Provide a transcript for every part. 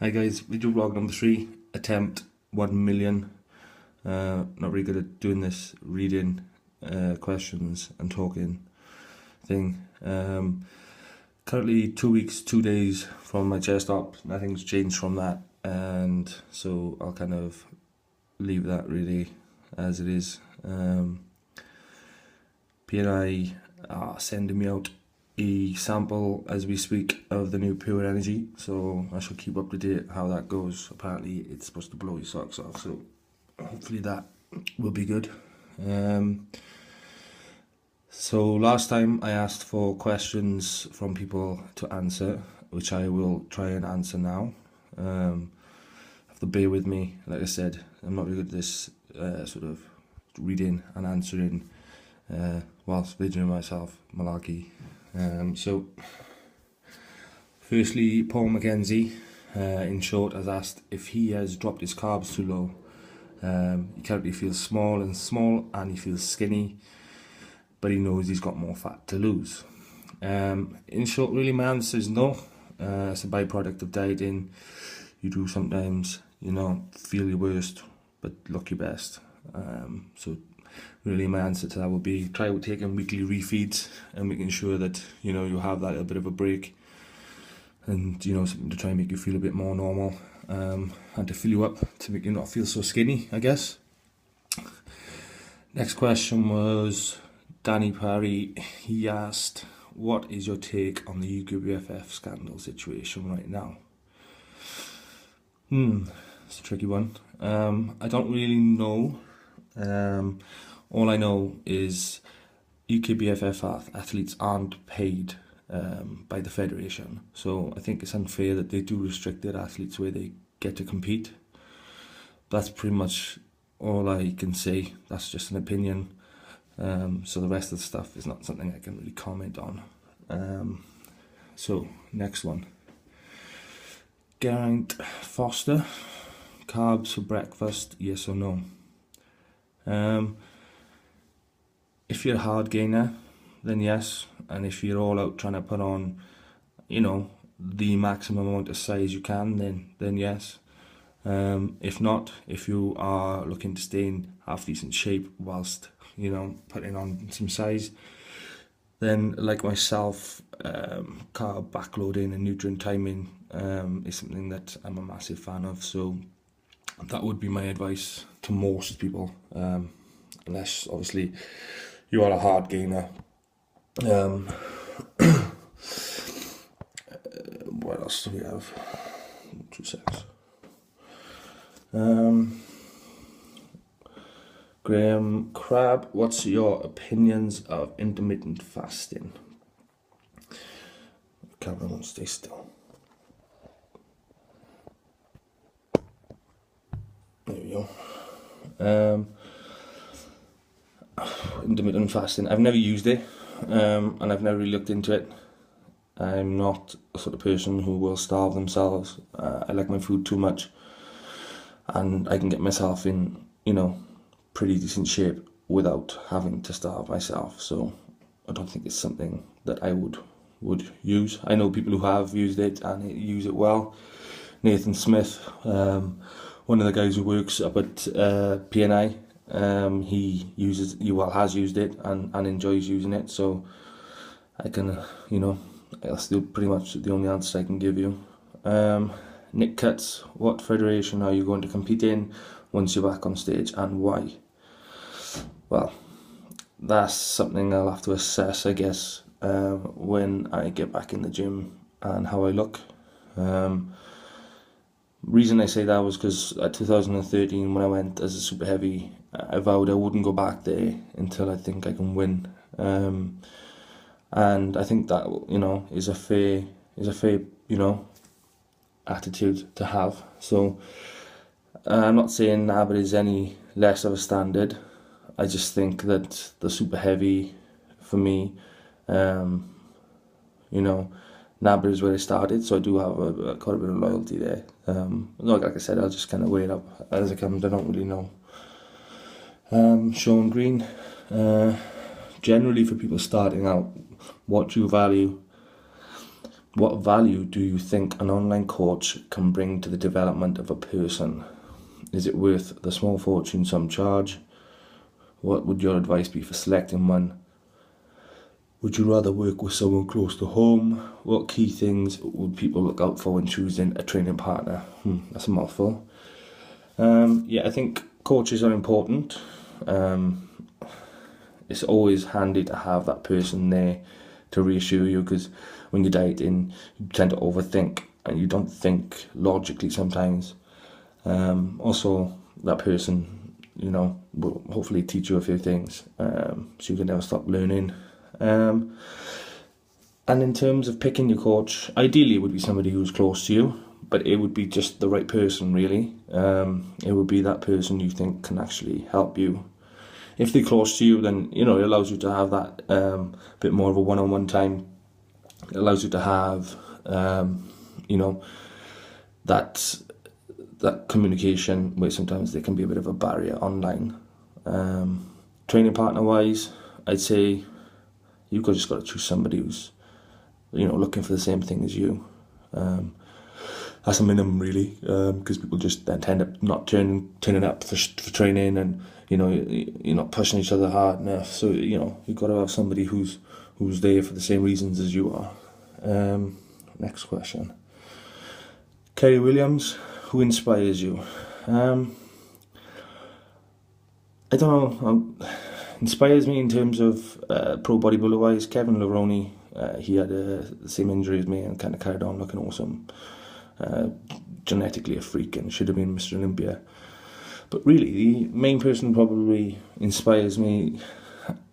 Hi guys, video vlog number 3, attempt 1 million. Not really good at doing this reading questions and talking thing. Currently 2 weeks, 2 days from my chest op. Nothing's changed from that, and so I'll kind of leave that really as it is. P&I are sending me out a sample as we speak of the new Pure Energy, so I shall keep up to date how that goes. Apparently it's supposed to blow your socks off, so hopefully that will be good. So last time I asked for questions from people to answer, which I will try and answer now. Have to bear with me. Like I said, I'm not really good at this sort of reading and answering whilst videoing myself malarkey. So firstly, Paul McKenzie in short has asked if he has dropped his carbs too low. He currently feels small and he feels skinny, but he knows he's got more fat to lose. In short, really my answer is no. It's a byproduct of dieting. You do sometimes, feel your worst but look your best. So really my answer to that would be try taking weekly refeeds and making sure that you have that a bit of a break, and something to try and make you feel a bit more normal, and to fill you up to make you not feel so skinny, I guess. Next question was Danny Parry. He asked, what is your take on the ECBF scandal situation right now? It's a tricky one. I don't really know. All I know is ECBF athletes aren't paid by the federation, so I think it's unfair that they do restrict their athletes where they get to compete. That's pretty much all I can say. That's just an opinion. So the rest of the stuff is not something I can really comment on. So next one. Geraint Foster, carbs for breakfast, yes or no? If you're a hard gainer, then yes, and if you're all out trying to put on, the maximum amount of size you can, then yes. If not, if you are looking to stay in half decent shape whilst putting on some size, then like myself, carb backloading and nutrient timing is something that I'm a massive fan of. So that would be my advice to most people, unless obviously you are a hard gainer. What else do we have? 2 seconds. Graham Crab, what's your opinions of intermittent fasting? Camera won't stay still. There we go. Intermittent fasting, I've never used it, and I've never really looked into it. I'm not a sort of person who will starve themselves. I like my food too much, and I can get myself in, pretty decent shape without having to starve myself. So I don't think it's something that I would use. I know people who have used it and use it well. Nathan Smith, one of the guys who works up at P&I, he has used it and enjoys using it. So I can, that's pretty much the only answer I can give you. Nick Cutts, what federation are you going to compete in once you're back on stage, and why? Well, that's something I'll have to assess, I guess, when I get back in the gym and how I look. Reason I say that was because at 2013, when I went as a super heavy, I vowed I wouldn't go back there until I think I can win. And I think that is a fair attitude to have. So I'm not saying NABBA is any less of a standard. I just think that the super heavy, for me, NABBA is where I started, so I do have quite a bit of loyalty there. Like I said, I'll just kind of weigh it up as it comes. I don't really know. Sean Green, generally for people starting out, what do you value? What value do you think an online coach can bring to the development of a person? Is it worth the small fortune some charge? What would your advice be for selecting one? Would you rather work with someone close to home? What key things would people look out for when choosing a training partner? That's a mouthful. Yeah, I think coaches are important. It's always handy to have that person there to reassure you, because when you're dieting, you tend to overthink and you don't think logically sometimes. Also, that person, will hopefully teach you a few things, so you can never stop learning. And in terms of picking your coach, ideally it would be somebody who's close to you, but it would be just the right person, really. It would be that person you think can actually help you. If they're close to you, then it allows you to have that bit more of a one-on-one time. It allows you to have that communication, where sometimes there can be a bit of a barrier online. Training partner wise, I'd say you've just got to choose somebody who's looking for the same thing as you. That's a minimum, really, because people just then tend up not turning up for training, and you're not pushing each other hard enough. So you've got to have somebody who's there for the same reasons as you are. Next question. Kerry Williams, who inspires you? I don't know. Inspires me in terms of pro bodybuilder wise, Kevin Leroney. He had the same injury as me and kind of carried on looking awesome. Genetically a freak and should have been Mr. Olympia. But really, the main person who probably inspires me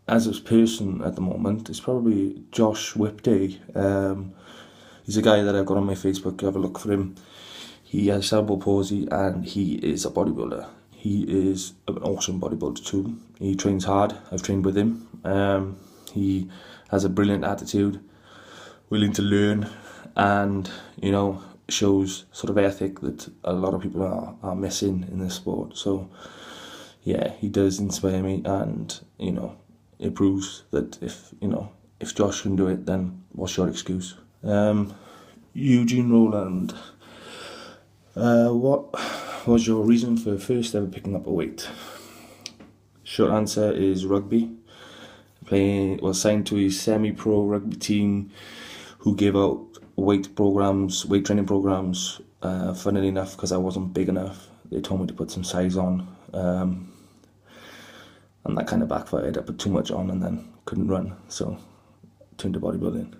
as a person at the moment is probably Josh Whipday. He's a guy that I've got on my Facebook. Have a look for him. He has cerebral palsy and he is a bodybuilder. He is an awesome bodybuilder too. He trains hard. I've trained with him. He has a brilliant attitude, willing to learn, and shows sort of ethic that a lot of people are missing in this sport. So yeah, he does inspire me, and it proves that if Josh can do it, then what's your excuse? Eugene Rowland, what was your reason for first ever picking up a weight? Short answer is rugby. Signed to a semi-pro rugby team who gave out weight training programs. Funnily enough, because I wasn't big enough, they told me to put some size on, and that kind of backfired. I put too much on and then couldn't run, so turned to bodybuilding.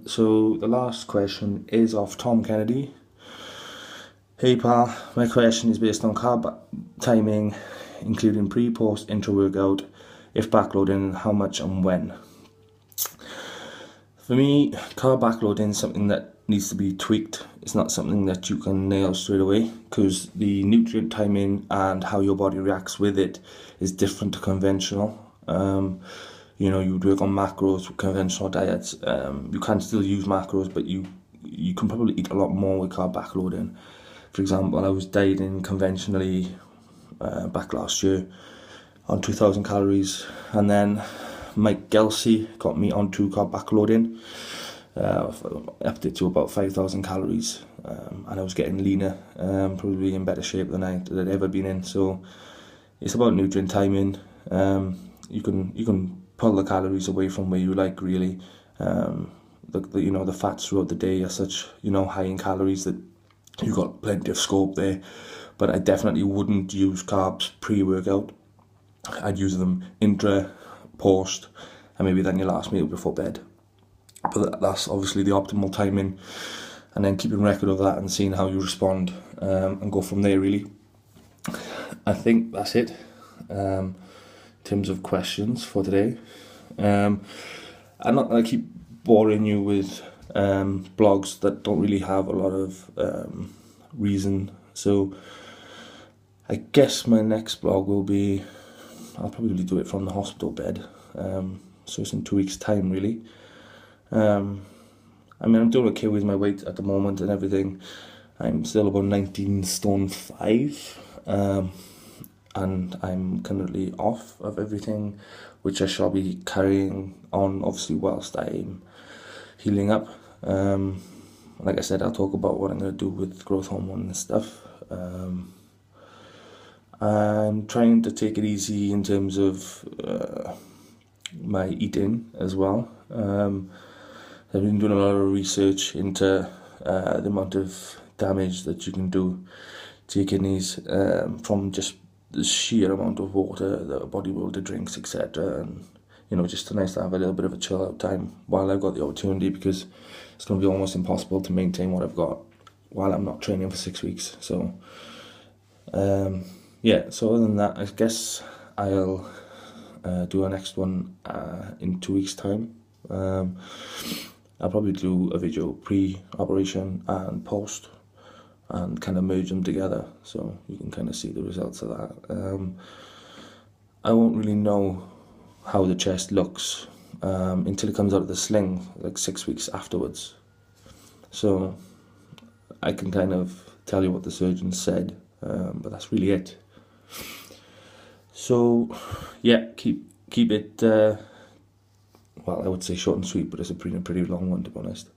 So the last question is off Tom Kennedy. Hey pal, my question is based on carb timing, including pre, post, intra workout. If backloading, how much and when? For me, carb backloading is something that needs to be tweaked. It's not something that you can nail straight away, because the nutrient timing and how your body reacts with it is different to conventional. You would work on macros with conventional diets. You can still use macros, but you can probably eat a lot more with carb backloading. For example, I was dieting conventionally back last year on 2,000 calories, and then Mike Gelsey got me onto carb backloading, upped it to about 5,000 calories, and I was getting leaner, probably in better shape than I'd ever been in. So it's about nutrient timing. You can pull the calories away from where you like, really. The fats throughout the day are such high in calories that you've got plenty of scope there. But I definitely wouldn't use carbs pre-workout. I'd use them intra, post, and maybe then your last meal before bed. But that's obviously the optimal timing, and then keeping record of that and seeing how you respond, and go from there, really. I think that's it in terms of questions for today. I'm not going to keep boring you with blogs that don't really have a lot of reason, so I guess my next blog will be, I'll probably do it from the hospital bed, so it's in 2 weeks' time, really. I'm doing okay with my weight at the moment and everything. I'm still about 19 stone 5, and I'm currently off of everything, which I shall be carrying on, obviously, whilst I'm healing up. Like I said, I'll talk about what I'm going to do with growth hormone and stuff. I'm trying to take it easy in terms of my eating as well. I've been doing a lot of research into the amount of damage that you can do to your kidneys from just the sheer amount of water that a bodybuilder drinks, etc. And you know, just nice to have a little bit of a chill out time while I've got the opportunity, because it's going to be almost impossible to maintain what I've got while I'm not training for 6 weeks. So yeah, so other than that, I guess I'll do a next one in 2 weeks time. I'll probably do a video pre-operation and post and kind of merge them together so you can kind of see the results of that. I won't really know how the chest looks until it comes out of the sling, like 6 weeks afterwards. So I can kind of tell you what the surgeon said, but that's really it. So yeah, keep it, well, I would say short and sweet, but it's a pretty long one, to be honest.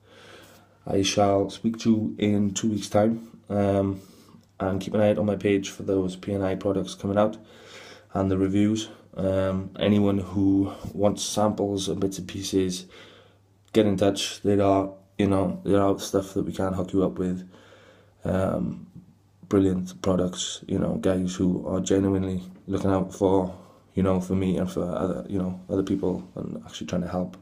I shall speak to you in 2 weeks time, and keep an eye out on my page for those P&I products coming out and the reviews. Anyone who wants samples and bits and pieces, get in touch. There are stuff that we can hook you up with. Brilliant products, guys who are genuinely looking out for, for me and for other people, and actually trying to help.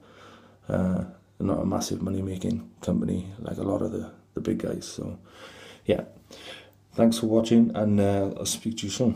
They're not a massive money making company like a lot of the big guys. So yeah, thanks for watching, and I'll speak to you soon.